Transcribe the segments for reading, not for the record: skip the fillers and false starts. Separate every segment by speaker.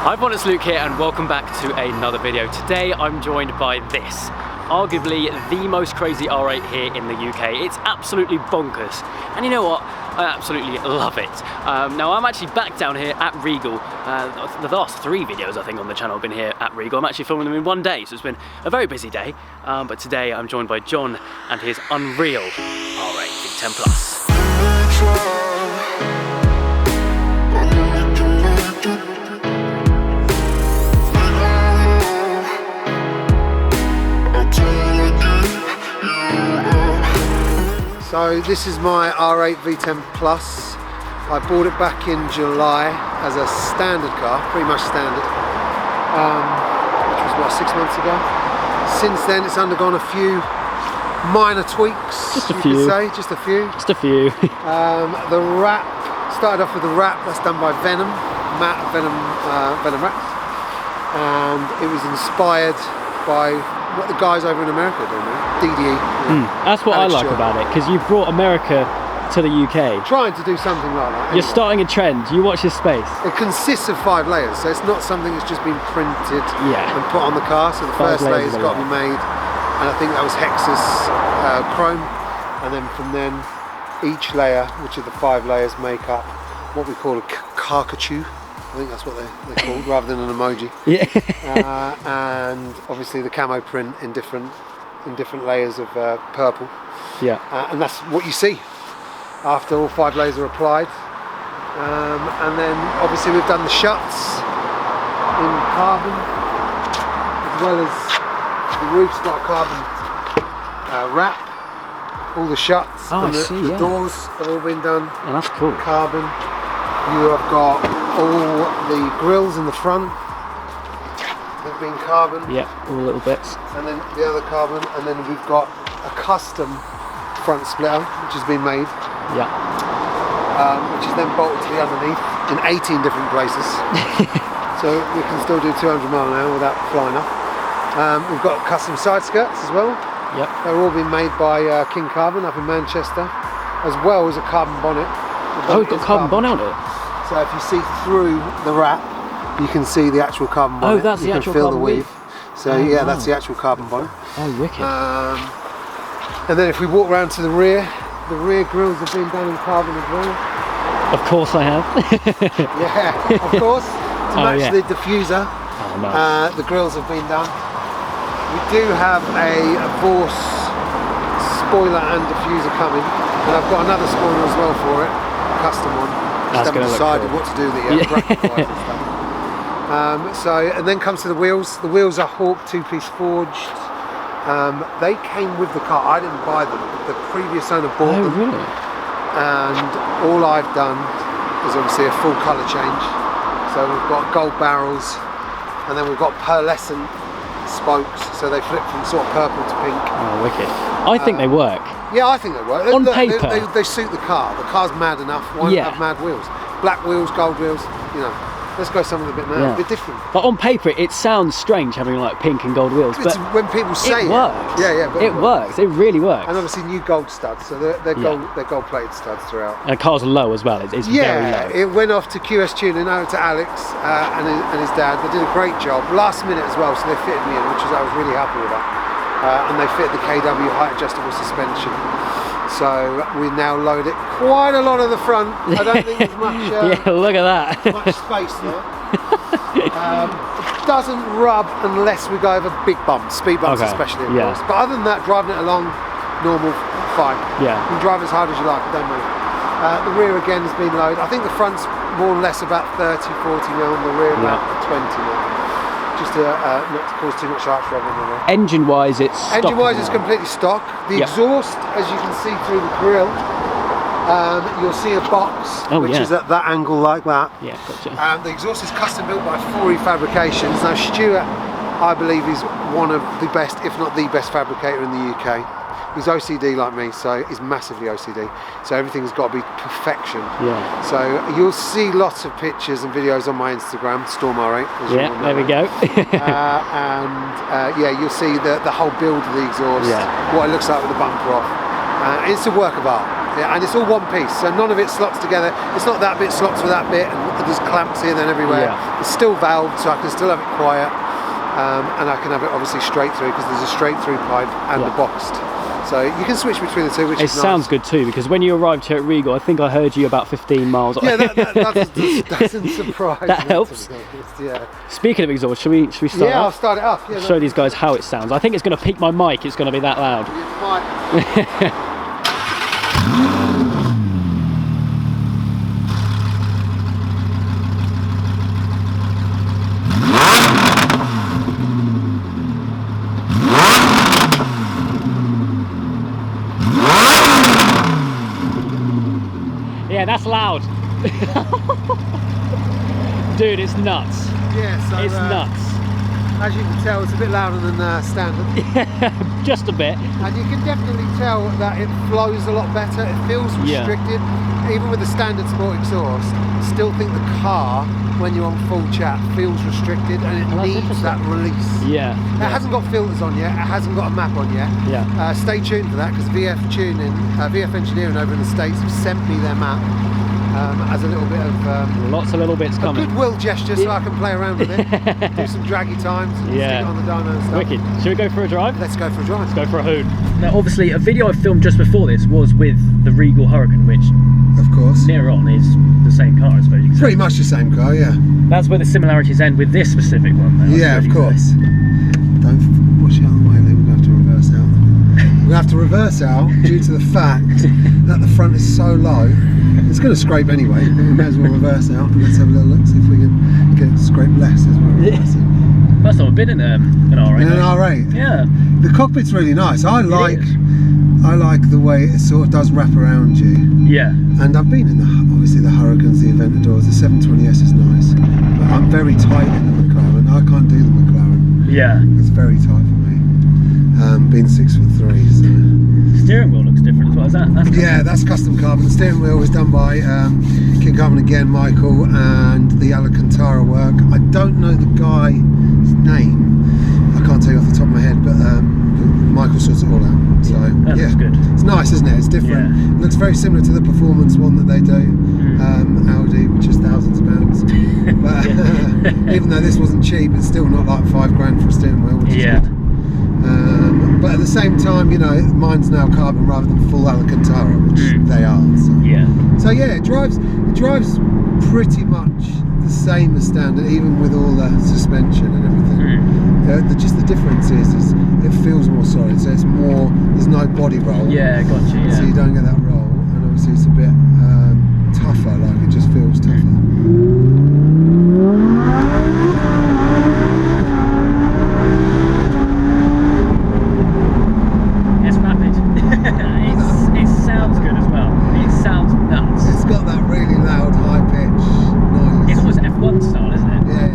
Speaker 1: Hi everyone, it's Luke here and welcome back to another video. Today I'm joined by this, arguably the most crazy R8 here in the UK. It's absolutely bonkers, and you know what? I absolutely love it. Now I'm actually back down here at Regal. The last 3 videos I think on the channel have been here at Regal. I'm actually filming them in one day, so it's been a very busy day. But today I'm joined by John and his unreal R8 V10 Plus.
Speaker 2: So this is my R8 V10 Plus. I bought it back in July as a standard car, pretty much standard, which was what, 6 months ago. Since then it's undergone a few minor tweaks,
Speaker 1: just a few.
Speaker 2: Just a few.
Speaker 1: Just a few.
Speaker 2: The wrap, started off with the wrap that's done by Venom, matte Venom wraps, and it was inspired by what the guys over in America are doing, DDE.
Speaker 1: That's what
Speaker 2: Alex
Speaker 1: I like
Speaker 2: Choi.
Speaker 1: about it, because you've brought America to the UK.
Speaker 2: Trying to do something like that.
Speaker 1: You're starting a trend, you watch this space.
Speaker 2: It consists of 5 layers, so it's not something that's just been printed and put on the car. So the
Speaker 1: 5
Speaker 2: first layer's got to be made, and I think that was Hexus chrome, and then from then each layer, which are the 5 layers, make up what we call a caricature. I think that's what they're called, rather than an emoji.
Speaker 1: Yeah.
Speaker 2: And obviously the camo print in different layers of purple.
Speaker 1: Yeah.
Speaker 2: And that's what you see after all 5 layers are applied. And then obviously we've done the shuts in carbon, as well as the roof's got a carbon wrap. All the shuts and the doors have all been done.
Speaker 1: Oh, that's cool.
Speaker 2: Carbon. You have got all the grills in the front. They've been carbon.
Speaker 1: Yeah, all little bits.
Speaker 2: And then the other carbon, and then we've got a custom front splitter which has been made.
Speaker 1: Yeah.
Speaker 2: Which is then bolted to the underneath in 18 different places. So we can still do 200 miles an hour without flying off. We've got custom side skirts as well.
Speaker 1: Yep.
Speaker 2: They're all been made by King Carbon up in Manchester, as well as a carbon bonnet.
Speaker 1: Oh, we've got carbon bonnet on it.
Speaker 2: So if you see through the wrap, you can see the actual carbon bonnet.
Speaker 1: Oh, that's the actual carbon weave.
Speaker 2: So yeah, that's the actual carbon bonnet.
Speaker 1: Oh, wicked.
Speaker 2: And then if we walk around to the rear grills have been done in carbon as well.
Speaker 1: Of course I have.
Speaker 2: Yeah, of course. To match the diffuser,
Speaker 1: nice.
Speaker 2: the grills have been done. We do have a Vorse spoiler and diffuser coming, and I've got another spoiler as well for it, a custom one. Just haven't decided what to do with it yet, bracket-wise and stuff. And then comes to the wheels. The wheels are Hawk 2-piece forged. They came with the car. I didn't buy them. The previous owner bought them.
Speaker 1: Oh, really?
Speaker 2: And all I've done is obviously a full colour change. So we've got gold barrels, and then we've got pearlescent spokes, so they flip from sort of purple to pink.
Speaker 1: Oh, wicked. I think they work.
Speaker 2: Yeah, I think they work.
Speaker 1: On paper.
Speaker 2: They suit the car. The car's mad enough. Why not have mad wheels? Black wheels, gold wheels, you know. Let's go something a bit mad, a bit different.
Speaker 1: But on paper, it sounds strange having like pink and gold wheels. But
Speaker 2: when people say
Speaker 1: it works.
Speaker 2: Yeah, but
Speaker 1: it works. It really works.
Speaker 2: And obviously new gold studs, so they're gold-plated studs throughout.
Speaker 1: And the car's low as well. It's very low.
Speaker 2: It went off to QS Tuning, over to Alex and his dad. They did a great job, last minute as well, so they fitted me in, which I was really happy with that. And they fit the KW height adjustable suspension. So we now load it quite a lot of the front. I don't think there's much.
Speaker 1: Yeah, look at that.
Speaker 2: Much space there. It doesn't rub unless we go over big bumps, speed bumps especially, of course. But other than that, driving it along, normal, fine. Yeah. You can drive as hard as you like, it don't matter. The rear again has been loaded. I think the front's more or less about 30, 40 mil, and the rear about 20 mil. Just to not to cause too much arch rubbing in there.
Speaker 1: Engine-wise, it's stock.
Speaker 2: Engine-wise, it's completely stock. The exhaust, as you can see through the grille, You'll see a box, which is at that angle like that.
Speaker 1: Yeah, gotcha.
Speaker 2: The exhaust is custom built by 4E Fabrications. Now Stuart, I believe, is one of the best, if not the best fabricator in the UK. He's OCD like me, so he's massively OCD. So everything's got to be perfection. Yeah. So you'll see lots of pictures and videos on my Instagram, Storm08.
Speaker 1: Yeah, there we go.
Speaker 2: Yeah, you'll see the whole build of the exhaust, what it looks like with the bumper off. It's a work of art. Yeah, and it's all one piece, so none of it slots together. It's not that bit slots with that bit, and there's clamps here and then everywhere. Yeah. It's still valved, so I can still have it quiet, and I can have it obviously straight through because there's a straight through pipe and a boxed. So you can switch between the two, which is nice. It sounds
Speaker 1: good too, because when you arrived here at Regal, I think I heard you about 15 miles.
Speaker 2: Yeah, that doesn't surprise me.
Speaker 1: That helps.
Speaker 2: Yeah.
Speaker 1: Speaking of exhaust, should we start?
Speaker 2: Yeah, I'll start it up. Yeah,
Speaker 1: show these guys how it sounds. I think it's going to peak my mic. It's going to be that loud.
Speaker 2: It might.
Speaker 1: Yeah, that's loud. Dude, it's nuts.
Speaker 2: Yeah, so
Speaker 1: it's nuts.
Speaker 2: As you can tell, it's a bit louder than standard.
Speaker 1: Yeah, just a bit.
Speaker 2: And you can definitely tell that it flows a lot better. It feels restricted. Even with the standard sport exhaust, I still think the car, when you're on full chat, feels restricted, and it needs that release.
Speaker 1: Yeah.
Speaker 2: It hasn't got filters on yet. It hasn't got a map on yet.
Speaker 1: Yeah.
Speaker 2: Stay tuned for that, because VF Engineering over in the States have sent me their map. As a little bit of
Speaker 1: lots of little bits coming.
Speaker 2: Goodwill gesture, so I can play around with it, do some draggy times, and stick it on the dyno and stuff.
Speaker 1: Wicked. Should we go for a drive?
Speaker 2: Let's go for a drive.
Speaker 1: Let's go for a hoon. Now, obviously, a video I filmed just before this was with the Regal Hurricane, which,
Speaker 2: of course,
Speaker 1: near on is the same car, I suppose you can say.
Speaker 2: Pretty much the same car, yeah.
Speaker 1: That's where the similarities end with this specific one, though.
Speaker 2: Yeah, of course. Don't push out of the way, then we're going to have to reverse out. We're going to have to reverse out due to the fact that the front is so low. It's going to scrape anyway, but we may as well reverse out and let's have a little look, see if we can get it to scrape less as we're reversing.
Speaker 1: First time I've been in an R8.
Speaker 2: In an R8?
Speaker 1: Yeah.
Speaker 2: The cockpit's really nice. I like the way it sort of does wrap around you.
Speaker 1: Yeah.
Speaker 2: And I've been in obviously the Hurricanes, the Aventadors, the 720S is nice. But I'm very tight in the McLaren. I can't do the McLaren.
Speaker 1: Yeah.
Speaker 2: It's very tight for me. Being 6'3", so.
Speaker 1: Steering wheel looks different as well, is that?
Speaker 2: That's custom carbon. The steering wheel was done by King Carbon again, Michael, and the Alcantara work. I don't know the guy's name. I can't tell you off the top of my head, but Michael sorts it all out. So
Speaker 1: that looks good.
Speaker 2: It's nice, isn't it? It's different. Yeah. It looks very similar to the performance one that they do, Audi, which is thousands of pounds. But even though this wasn't cheap, it's still not like $5 grand for a steering wheel, which is good. But at the same time, you know, mine's now carbon rather than full Alcantara, which they are. So yeah, it drives pretty much the same as standard, even with all the suspension and everything. Just the difference is it feels more solid, so it's more. There's no body roll.
Speaker 1: Yeah, gotcha. Yeah.
Speaker 2: So you don't get that roll, and obviously it's a bit tougher. Like it just feels tougher.
Speaker 1: It sounds good as well. It sounds nuts.
Speaker 2: It's got that really loud, high pitch noise.
Speaker 1: It's almost F1 style, isn't it?
Speaker 2: Yeah.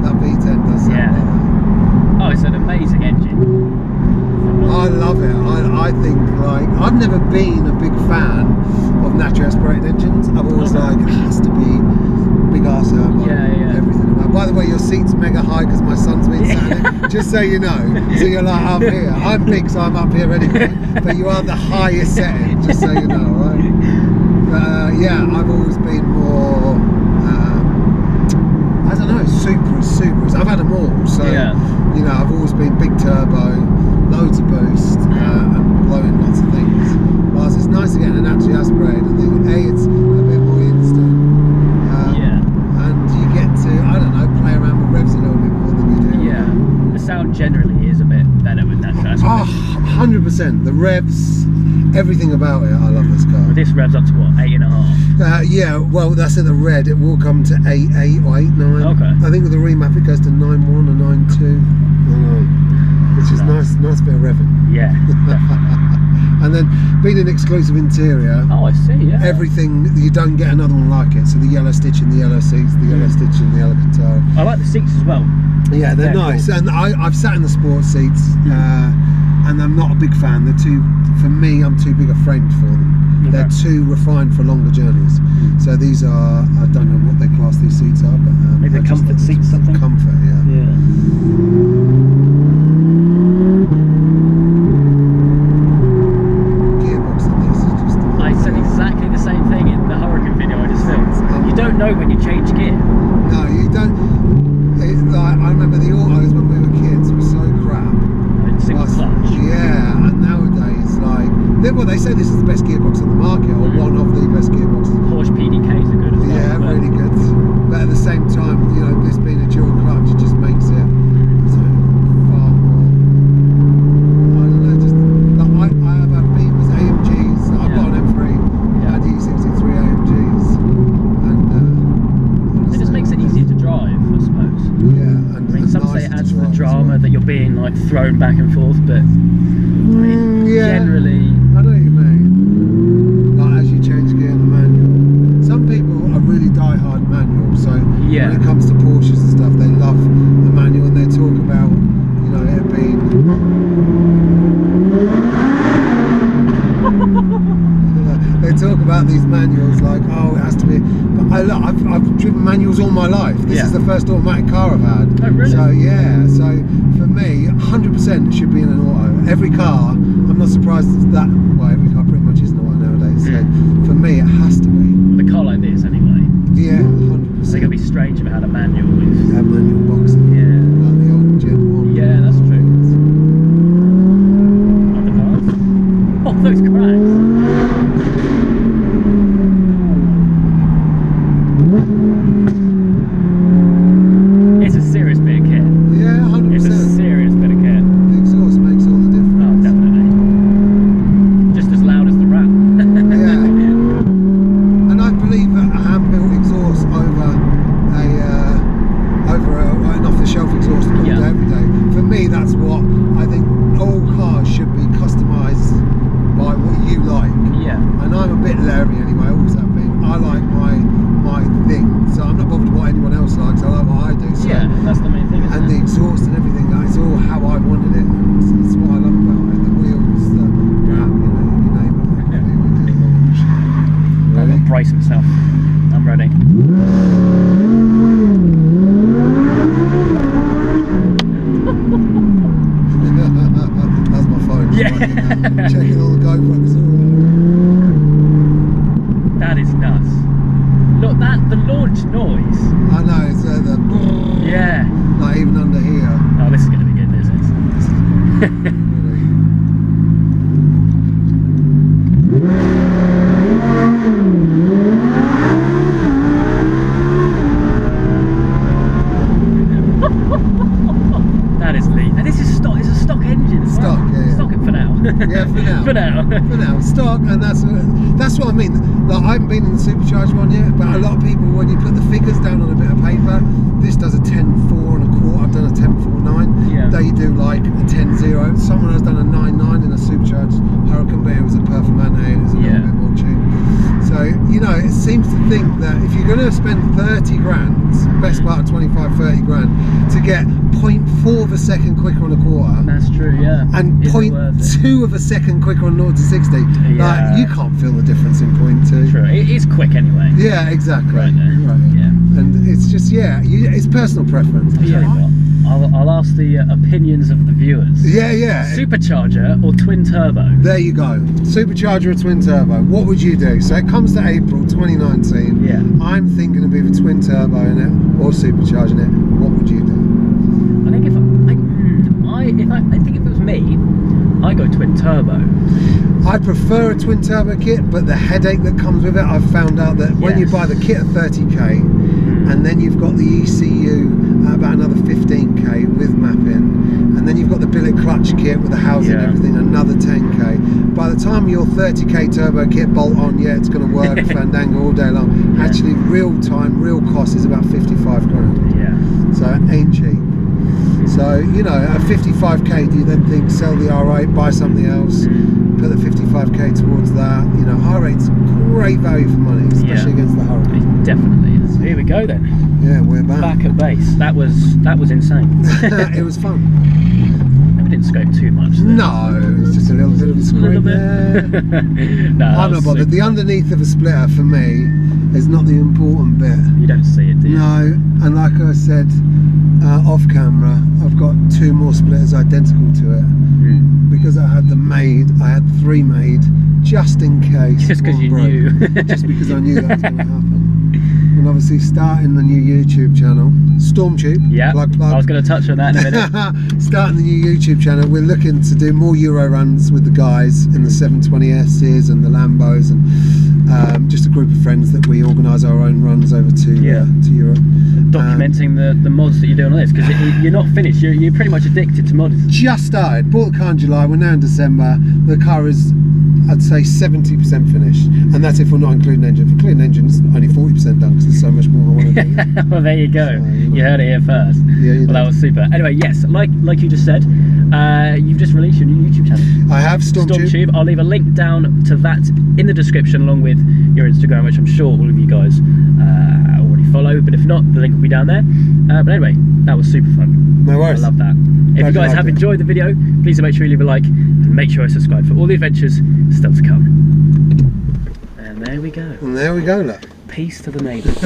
Speaker 2: That V10 does sound like that.
Speaker 1: Oh, it's an amazing engine.
Speaker 2: I love it. I think, like, I've never been a big fan of naturally aspirated engines. I've always like, it has to be big arse turbo, everything about. By the way, your seat's mega high because my son's been sat in it, just so you know. So you're like up here. I'm big, so I'm up here anyway. But you are the highest setting, just so you know, right? Yeah, I've always been more, I don't know, Supras. I've had them all, so you know, I've always been big turbo, loads of boost, and blowing lots of things. Whilst it's nice to get an naturally aspirated, I think it's a bit more instant. And you get to, I don't know, play around with revs a little bit more than you do.
Speaker 1: Yeah, the sound generally is a bit better with naturally aspirated.
Speaker 2: Oh, 100%. The revs, everything about it, I love this car.
Speaker 1: This revs up to what, 8.5?
Speaker 2: Yeah, well, that's in the red. It will come to 8.8 or 8.9.
Speaker 1: Okay.
Speaker 2: I think with the remap it goes to 9.1 or 9.2. Which is nice bit of revving.
Speaker 1: Yeah.
Speaker 2: And then being an exclusive interior,
Speaker 1: oh, I see, yeah.
Speaker 2: everything, you don't get another one like it. So the yellow stitching, the yellow seats, the yellow stitching, the yellow Katara.
Speaker 1: I like the seats as well.
Speaker 2: Yeah, they're nice. Cool. And I've sat in the sports seats, and I'm not a big fan. They're too, for me, I'm too big a framed for them. Okay. They're too refined for longer journeys. So these are, I don't know what they class these seats are, but
Speaker 1: maybe a comfort seat, something.
Speaker 2: Comfort, yeah. Gearbox in this is just.
Speaker 1: I said exactly the same thing in the Hurricane video I just filmed. You don't know when you change gear.
Speaker 2: No, you don't. Like, I remember the autos when we were kids were so crap.
Speaker 1: Single clutch.
Speaker 2: Yeah, and nowadays, like, well, they say this is the best gearbox on the market, or one of the best gearboxes.
Speaker 1: Porsche PDKs are good as well.
Speaker 2: Yeah, really good. But at the same time, you know, this being a dual clutch, it just makes it far more. I don't know, just like I have had Beamers, AMGs. I've got an M3, had E63 AMGs, and
Speaker 1: it just makes it easier to drive, I suppose.
Speaker 2: Yeah, and
Speaker 1: I mean, some say it adds to the drama that you're being like thrown back and forth, but I mean, generally,
Speaker 2: I know what you mean. Like as you change gear in the manual, some people are really die-hard manual. So when it comes to Porsches and stuff, they love the manual, and they talk about, you know, it being. They talk about these manuals like, oh, it has to be. But I've driven manuals all my life. This is the first automatic car I've had.
Speaker 1: Oh, really?
Speaker 2: So yeah. So for me, 100% it should be in an auto. Every car, I'm not surprised that. Well, every car pretty much is an auto nowadays. So for me, it has to be.
Speaker 1: With a car like this, anyway.
Speaker 2: Yeah, 100%.
Speaker 1: It's gonna be strange if it had a manual with.
Speaker 2: Yeah, manual boxing.
Speaker 1: Yeah.
Speaker 2: Like the old Gen 1.
Speaker 1: Yeah, that's true. Undercars. Oh, those cracks. It's a serious bit of kit.
Speaker 2: Yeah, 100%.
Speaker 1: It's a serious bit of kit.
Speaker 2: The exhaust makes all the difference.
Speaker 1: Oh, definitely. Just as loud as the Ram.
Speaker 2: Yeah. And I believe that a hand-built exhaust over an off-the-shelf exhaust all day, every day. For me, that's what I think all cars should be customised by what you like.
Speaker 1: Yeah.
Speaker 2: And I'm a bit Larry anyway, I always have been. I like my thing, so I'm not bothered what anyone else likes, I like what I do. So.
Speaker 1: Yeah, that's the main thing.
Speaker 2: And the exhaust and everything, it's all how I wanted it. It's what I love about it. The wheels, the wrap, you know, you name it.
Speaker 1: Ready? Brace himself. I'm ready.
Speaker 2: That's my phone.
Speaker 1: Yeah.
Speaker 2: Checking all the GoPros.
Speaker 1: That is nuts. Look, the launch noise.
Speaker 2: I know, it's the.
Speaker 1: Yeah.
Speaker 2: Like even under here.
Speaker 1: Oh, this is going to be good, isn't it? That is neat. And this is stock. It's a stock engine.
Speaker 2: Stock, yeah.
Speaker 1: Stock it for now.
Speaker 2: Yeah, for now.
Speaker 1: For now.
Speaker 2: For now, stock, and that's what I mean. Like, I haven't been in the supercharged one yet, but a lot of people, when you put the figures down on a bit of paper, this does a 10.4 and a quarter. I've done a 10.49.
Speaker 1: Yeah.
Speaker 2: They do like a 10.0. Someone has done a 9.9 in a supercharged Hurricane, but it was a Performante. It was a little bit more tuned. So, you know, it seems to think that if you're going to spend 30 grand, best part of 25, 30 grand, to get 0.4 of a second quicker on a quarter.
Speaker 1: That's true, yeah.
Speaker 2: And 0.2 of a second quicker on 0 to 60.
Speaker 1: Yeah.
Speaker 2: Like, you can't feel the difference in 0.2.
Speaker 1: True. It is quick anyway.
Speaker 2: Yeah, exactly.
Speaker 1: Right there.
Speaker 2: Right.
Speaker 1: Yeah.
Speaker 2: And it's just, it's personal preference.
Speaker 1: I'll tell you what, I'll ask the opinions of the viewers.
Speaker 2: Yeah.
Speaker 1: Supercharger or twin turbo?
Speaker 2: There you go. Supercharger or twin turbo. What would you do? So it comes to April 2019.
Speaker 1: Yeah.
Speaker 2: I'm thinking of either twin turbo in it or supercharging it. What would you do?
Speaker 1: I think I think if it was me, I go twin turbo.
Speaker 2: I prefer a twin turbo kit, but the headache that comes with it, I've found out that when you buy the kit at 30k, and then you've got the ECU at about another 15k with mapping, and then you've got the billet clutch kit with the housing and everything, another 10k. By the time your 30k turbo kit bolt on, it's going to work fandango all day long. Actually, real time, real cost is about 55 grand.
Speaker 1: Yeah.
Speaker 2: So it ain't cheap. So, you know, at 55k, do you then think sell the R8, buy something else, put the 55k towards that. You know, hire rate's great value for money, especially against the Hurricane.
Speaker 1: It definitely is. Here we go then.
Speaker 2: Yeah, we're back.
Speaker 1: Back at base. That was insane.
Speaker 2: It was fun.
Speaker 1: We didn't scope too much.
Speaker 2: No, it was just a little bit of a scrape there.
Speaker 1: No,
Speaker 2: I'm not bothered. The underneath of a splitter for me is not the important bit.
Speaker 1: You don't see it, do you?
Speaker 2: No, and like I said off camera, I've got 2 more splitters identical to it. Because I had them made, I had 3 made just in case.
Speaker 1: Just because you knew.
Speaker 2: Just because I knew that was going to happen. And obviously starting the new YouTube channel, Stormtube.
Speaker 1: Yeah,
Speaker 2: plug.
Speaker 1: I was going to touch on that in a minute.
Speaker 2: Starting the new YouTube channel, we're looking to do more Euro runs with the guys in the 720Ss and the Lambos, and just a group of friends that we organise our own runs over to Europe.
Speaker 1: Documenting the mods that you're doing on this, because you're not finished. You're pretty much addicted to mods.
Speaker 2: Just started. Bought the car in July. We're now in December. The car is, I'd say, 70% finished, and that's if we're not including engine. If we're including engine, it's only 40% done because there's so much more I want to do.
Speaker 1: Well, there you go. So, you heard it here first.
Speaker 2: Yeah, you
Speaker 1: well, that was super. Anyway, yes, like you just said, you've just released your new YouTube channel.
Speaker 2: I have, Stormtube.
Speaker 1: I'll leave a link down to that in the description, along with your Instagram, which I'm sure all of you guys already follow. But if not, the link will be down there. But anyway, that was super fun.
Speaker 2: No worries.
Speaker 1: I love that. If you guys have enjoyed the video, please make sure you leave a like and make sure you subscribe for all the adventures still to come. And there we go.
Speaker 2: And there we go, look.
Speaker 1: Peace to the neighbours.